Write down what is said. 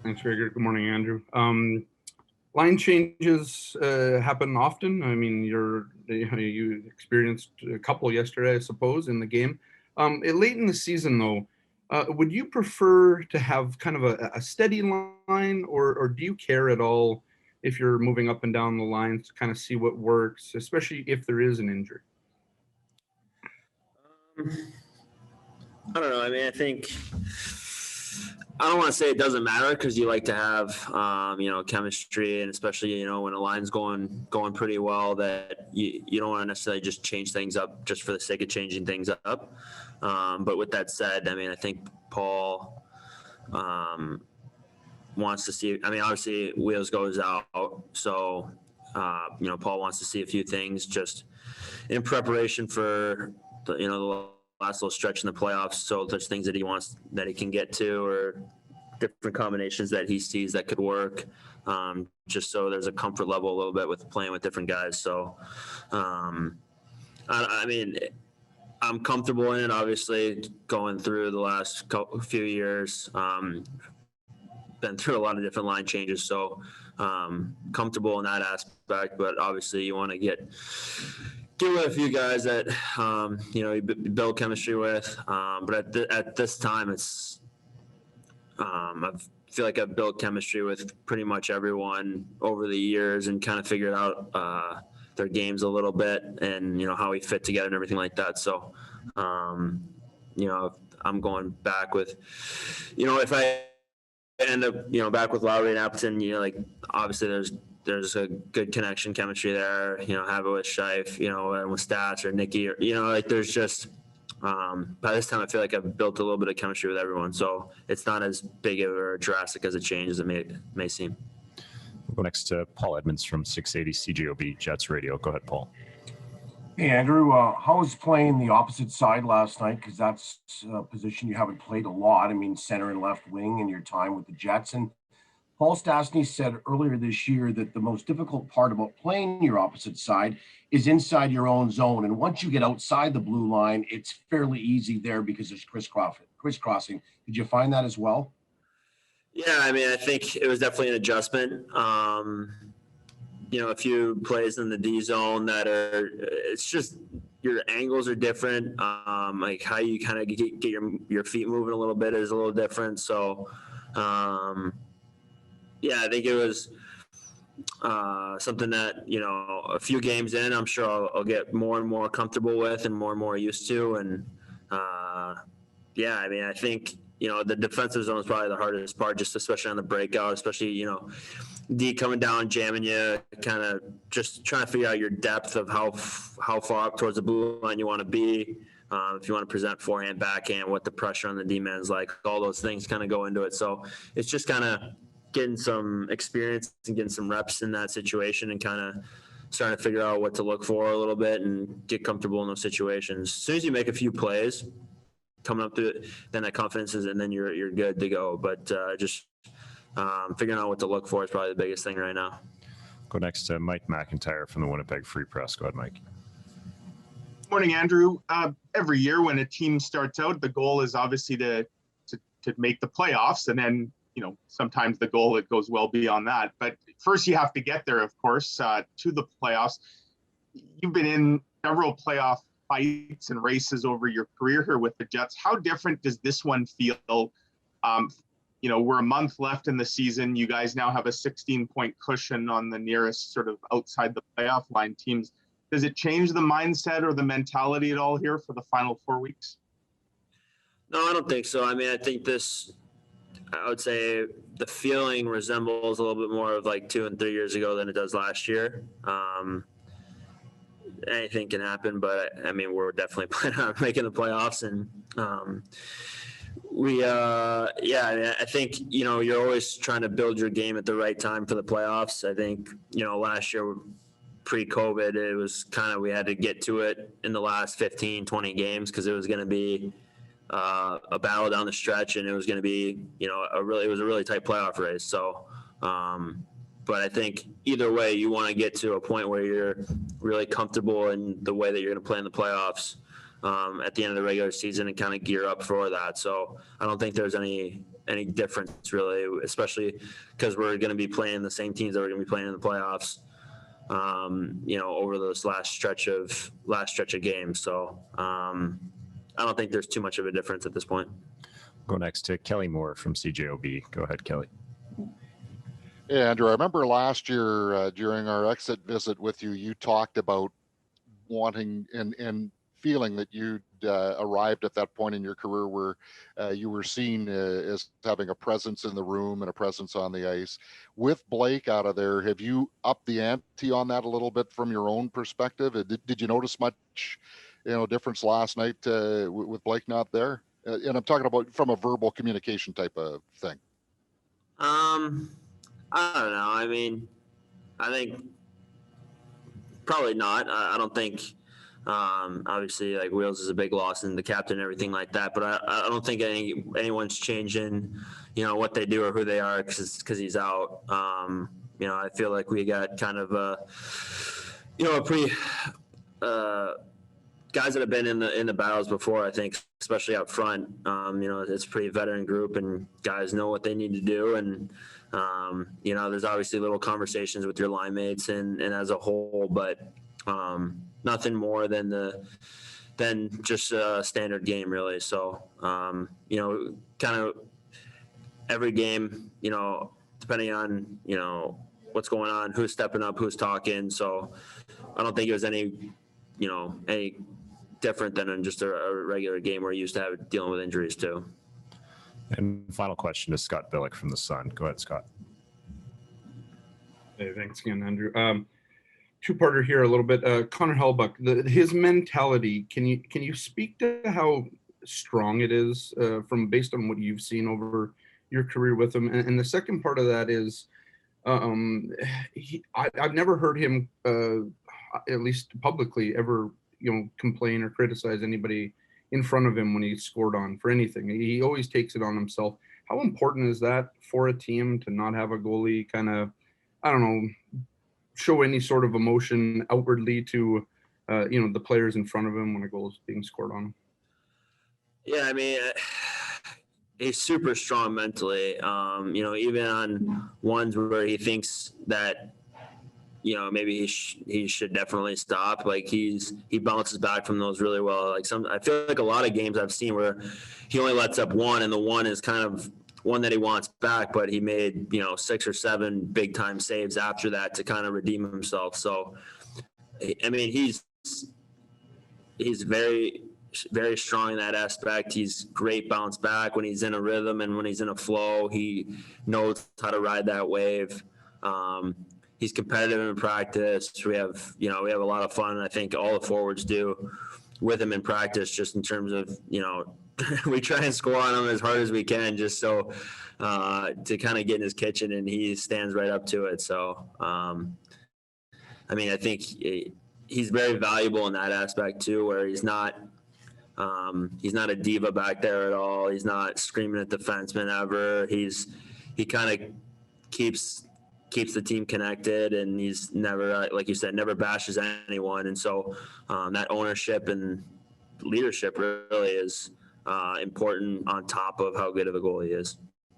Thanks, Gregor. Good morning, Andrew. Line changes happen often. I mean, you experienced a couple yesterday, I suppose, in the game. Late in the season, though, would you prefer to have kind of a steady line, or do you care at all if you're moving up and down the lines to kind of see what works, especially if there is an injury? I don't know. I mean, I don't want to say it doesn't matter, because you like to have, chemistry, and especially, when a line's going pretty well, that you don't want to necessarily just change things up just for the sake of changing things up. But with that said, I mean, I think Paul wants to see, I mean, obviously Wheels goes out. So, Paul wants to see a few things just in preparation for the last little stretch in the playoffs. So there's things that he wants, that he can get to, or different combinations that he sees that could work, just so there's a comfort level a little bit with playing with different guys. So, I mean, I'm comfortable in it, obviously, going through the last few years. Been through a lot of different line changes, so comfortable in that aspect. But obviously, you want to get with a few guys that you build chemistry with. But at this time, it's I feel like I've built chemistry with pretty much everyone over the years, and kind of figured out their games a little bit, and how we fit together and everything like that. So I'm going back with, if I end up back with Lowry and Appleton, obviously there's a good connection, chemistry there, have it with Scheif, and with Stats or Nicky, or, there's just, by this time I feel like I've built a little bit of chemistry with everyone. So it's not as big of or drastic as a change as it may seem. We'll go next to Paul Edmonds from 680 CJOB Jets Radio. Go ahead, Paul. Hey, Andrew, how was playing the opposite side last night? Because that's a position you haven't played a lot. I mean, center and left wing in your time with the Jets. And Paul Stastny said earlier this year that the most difficult part about playing your opposite side is inside your own zone. And once you get outside the blue line, it's fairly easy there because there's crisscrossing. Did you find that as well? Yeah, I mean, I think it was definitely an adjustment. A few plays in the D zone that it's just your angles are different. Like how you kind of get your feet moving a little bit is a little different. So, I think it was something that, a few games in, I'm sure I'll get more and more comfortable with and more used to. And I mean, I think, the defensive zone is probably the hardest part, just especially on the breakout, especially, D coming down, jamming you, kind of just trying to figure out your depth of how far up towards the blue line you want to be. If you want to present forehand, backhand, what the pressure on the D-man is like, all those things kind of go into it. So it's just kind of getting some experience and getting some reps in that situation, and kind of starting to figure out what to look for a little bit and get comfortable in those situations. As soon as you make a few plays, coming up through it, then that confidence is, and then you're good to go. But just figuring out what to look for is probably the biggest thing right now. Go next to Mike McIntyre from the Winnipeg Free Press. Go ahead, Mike. Morning, Andrew. Every year when a team starts out, the goal is obviously to make the playoffs, and then sometimes the goal, it goes well beyond that. But first you have to get there, of course, to the playoffs. You've been in several playoff fights and races over your career here with the Jets. How different does this one feel? We're a month left in the season. You guys now have a 16-point cushion on the nearest sort of outside the playoff line teams. Does it change the mindset or the mentality at all here for the final 4 weeks? No, I don't think so. I mean, I think I would say the feeling resembles a little bit more of like 2 and 3 years ago than it does last year. Anything can happen, but I mean, we're definitely planning on making the playoffs, and I think, you're always trying to build your game at the right time for the playoffs. I think, last year pre-COVID, it was kind of, we had to get to it in the last 15, 20 games, because it was going to be a battle down the stretch, and it was going to be, it was a really tight playoff race. So, but I think either way, you want to get to a point where you're really comfortable in the way that you're going to play in the playoffs at the end of the regular season, and kind of gear up for that. So I don't think there's any any difference really, especially because we're going to be playing the same teams that we're going to be playing in the playoffs. Over this last stretch of games. So I don't think there's too much of a difference at this point. Go next to Kelly Moore from CJOB. Go ahead, Kelly. Hey, Andrew, I remember last year during our exit visit with you, you talked about wanting and feeling that you'd arrived at that point in your career where you were seen as having a presence in the room and a presence on the ice. With Blake out of there, have you upped the ante on that a little bit from your own perspective? Did you notice much, difference last night with Blake not there? And I'm talking about from a verbal communication type of thing. I don't know. I mean, I think probably not. I don't think. Obviously, like Wheels is a big loss and the captain and everything like that. But I don't think anyone's changing, what they do or who they are because he's out. I feel like we got kind of a pretty guys that have been in the battles before. I think, especially up front, it's a pretty veteran group and guys know what they need to do. And there's obviously little conversations with your line mates and as a whole, but. Nothing more than just a standard game, really. So, kind of every game, depending on, what's going on, who's stepping up, who's talking. So I don't think it was any different than just a regular game where you used to have dealing with injuries too. And final question to Scott Billick from the Sun. Go ahead, Scott. Hey, thanks again, Andrew. Two-parter here a little bit. Connor Hellebuyck, his mentality. Can you speak to how strong it is based on what you've seen over your career with him? And the second part of that is, I've never heard him, at least publicly, ever complain or criticize anybody in front of him when he scored on for anything. He always takes it on himself. How important is that for a team to not have a goalie kind of, I don't know, show any sort of emotion outwardly to, the players in front of him when a goal is being scored on him? Yeah, I mean, he's super strong mentally. Even on ones where he thinks that, maybe he should definitely stop. Like he bounces back from those really well. Like I feel like a lot of games I've seen where he only lets up one, and the one is kind of one that he wants back, but he made 6 or 7 big time saves after that to kind of redeem himself. So, I mean, he's very, very strong in that aspect. He's great bounce back when he's in a rhythm and when he's in a flow. He knows how to ride that wave. He's competitive in practice. We have a lot of fun. I think all the forwards do with him in practice, just in terms of we try and score on him as hard as we can, just so to kind of get in his kitchen, and he stands right up to it. So, I mean, I think he's very valuable in that aspect too, where he's not a diva back there at all. He's not screaming at the defenseman ever. He kind of keeps the team connected, and he's never, like you said, never bashes anyone. And so that ownership and leadership really is important on top of how good of a goalie he is.